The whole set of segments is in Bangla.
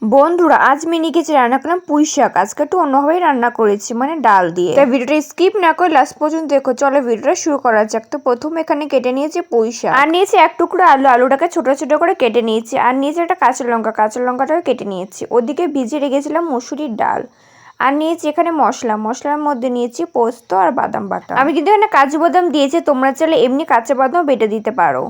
বন্ধুরা, আজ আমি নিয়ে গেছি রান্না করলাম পুঁই শাক। আজকে একটু অন্যভাবেই রান্না করেছি, মানে ডাল দিয়ে। তাই ভিডিওটা স্কিপ না করে লাস্ট পর্যন্ত দেখো। চলো ভিডিওটা শুরু করা যাক। তো প্রথমে এখানে কেটে নিয়েছি পুঁই শাক, আর নিয়েছি এক টুকরো আলু। আলুটাকে ছোট ছোট করে কেটে নিয়েছি, আর নিয়েছি একটা কাঁচা লঙ্কা। কাঁচা লঙ্কাটাকে কেটে নিয়েছি। ওদিকে ভিজিয়ে রেখেছিলাম মসুরির ডাল। আর নিয়েছি এখানে মশলার মধ্যে নিয়েছি পোস্ত আর বাদাম বাটা। আমি কিন্তু এখানে কাজু বাদাম দিয়েছি, তোমরা চাইলে এমনি কাঁচা বাদামও বেটে দিতে পারো।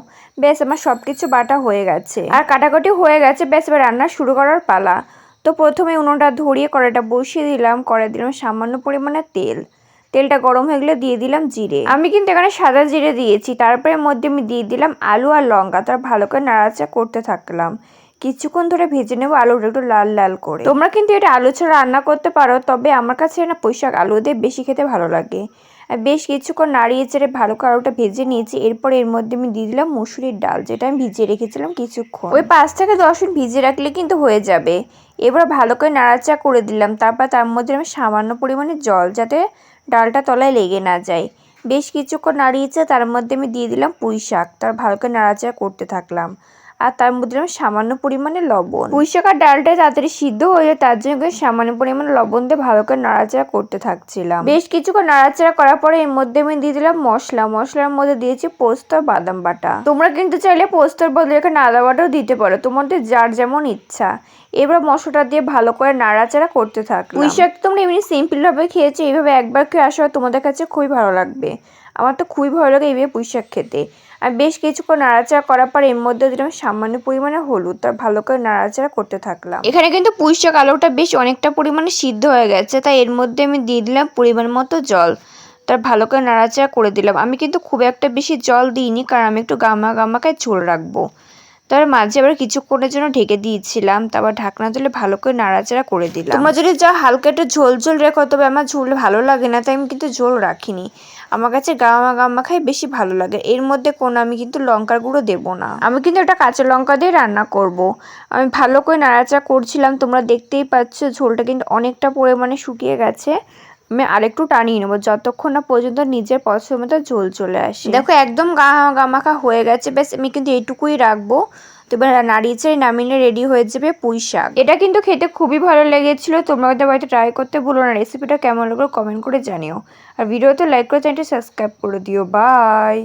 বেশ, আমার সবকিছু বাটা হয়ে গেছে আর কাটাকাটি হয়ে গেছে। বেশ, এবার রান্না শুরু করার পালা। তো প্রথমে উনুনটা ধরিয়ে কড়াইটা বসিয়ে দিলাম। কড়াই দিলাম সামান্য পরিমাণে তেল। তেলটা গরম হয়ে গেলে দিয়ে দিলাম জিরে। আমি কিন্তু এখানে সাদা জিরে দিয়েছি। তারপরে মধ্যে আমি দিয়ে দিলাম আলু আর লঙ্কা। তার ভালো করে নাড়াচাড়া করতে থাকলাম। কিছুক্ষণ ধরে ভেজে নেবো আলুটা একটু লাল লাল করে। তোমরা কিন্তু এটা আলু ছাড়া রান্না করতে পারো, তবে আমার কাছে না পুঁই শাক আলু দিয়ে বেশি খেতে ভালো লাগে। বেশ কিছুক্ষণ নাড়িয়ে চেড়ে ভালো করে আলুটা ভেজে নিয়েছি। এরপর এর মধ্যে আমি দিয়ে দিলাম মসুরির ডাল, যেটা আমি ভিজিয়ে রেখেছিলাম কিছুক্ষণ। ওই 5 থেকে 10 মিনিট ভিজিয়ে রাখলে কিন্তু হয়ে যাবে। এবার ভালো করে নাড়াচাড়া করে দিলাম। তারপর তার মধ্যে আমি সামান্য পরিমাণে জল, যাতে ডালটা তলায় লেগে না যায়। বেশ কিছুক্ষণ নাড়িয়েছে। তার মধ্যে আমি দিয়ে দিলাম পুঁই শাক। তার ভালো করে নাড়াচাড়া করতে থাকলাম। আর তার মধ্যে দিলাম সামান্য পরিমাণে লবণ। পুঁই শাক আর ডালটা তাড়াতাড়ি সিদ্ধ হয়ে যায়, তার জন্য সামান্য পরিমাণে লবণ দিয়ে ভালো করে নাড়াচাড়া করতে থাকছিলাম। বেশ কিছুক্ষণ নাড়াচাড়া করার পরে এর মধ্যে আমি দিয়ে দিলাম মশলার মধ্যে দিয়েছি পোস্ত আর বাদাম বাটা। তোমরা কিন্তু চাইলে পোস্তর বদলে এখানে আদা বাটাও দিতে পারো, তোমাদের যার যেমন ইচ্ছা। এবার মশলাটা দিয়ে ভালো করে নাড়াচাড়া করতে থাকলাম। পুঁই শাক তোমরা এমনি সিম্পল ভাবে খেয়েছো, এইভাবে একবার খেয়ে আসা তোমাদের কাছে খুবই ভালো লাগবে। আমার তো খুবই ভালো লাগে এইভাবে পুঁই শাক খেতে। আর বেশ কিছুক্ষণ নাড়াচাড়া করার পর এর মধ্যে দিলাম সামান্য পরিমাণে হলুদ। তার ভালো করে নাড়াচাড়া করতে থাকলাম। এখানে কিন্তু পুঁই শাক আলুটা বেশ অনেকটা পরিমাণে সিদ্ধ হয়ে গেছে, তাই এর মধ্যে আমি দিয়ে দিলাম পরিমাণ মতো জল। তার ভালো করে নাড়াচাড়া করে দিলাম। আমি কিন্তু খুব একটা বেশি জল দিইনি, কারণ আমি একটু গামাখায় ঝোল রাখবো। তার মাঝে আবার কিছুক্ষণের জন্য ঢেকে দিয়েছিলাম। তারপর ঢাকনা তুলে ভালো করে নাড়াচাড়া করে দিলাম। তোমরা যদি যা হালকা একটু ঝোল রেখো, তবে আমার ঝোল ভালো লাগে না, তাই আমি কিন্তু ঝোল রাখিনি। আমার কাছে গামাখাই বেশি ভালো লাগে। এর মধ্যে কোনো আমি কিন্তু লঙ্কার গুঁড়ো দেবো না। আমি কিন্তু একটা কাঁচা লঙ্কা দিয়ে রান্না করব। আমি ভালো করে নাড়াচাড়া করছিলাম। তোমরা দেখতেই পাচ্ছ ঝোলটা কিন্তু অনেকটা পরিমাণে শুকিয়ে গেছে। আমি আরেকটু টানিয়ে নেবো, যতক্ষণ না পর্যন্ত নিজের পছন্দ মতো ঝোল চলে আসে। দেখো একদম গামাখা হয়ে গেছে। বেশ, আমি কিন্তু এইটুকুই রাখবো। তো এবার নাড়িয়ে নামিয়ে রেডি হয়ে যাবে পুঁই শাক। এটা কিন্তু খেতে খুবই ভালো লেগেছিল। তোমরা ওদের বাড়িতে ট্রাই করতে ভুলো না। রেসিপিটা কেমন লাগলো কমেন্ট করে জানিও। আর ভিডিওতে লাইক করে চ্যানেলটি সাবস্ক্রাইব করে দিও। বাই।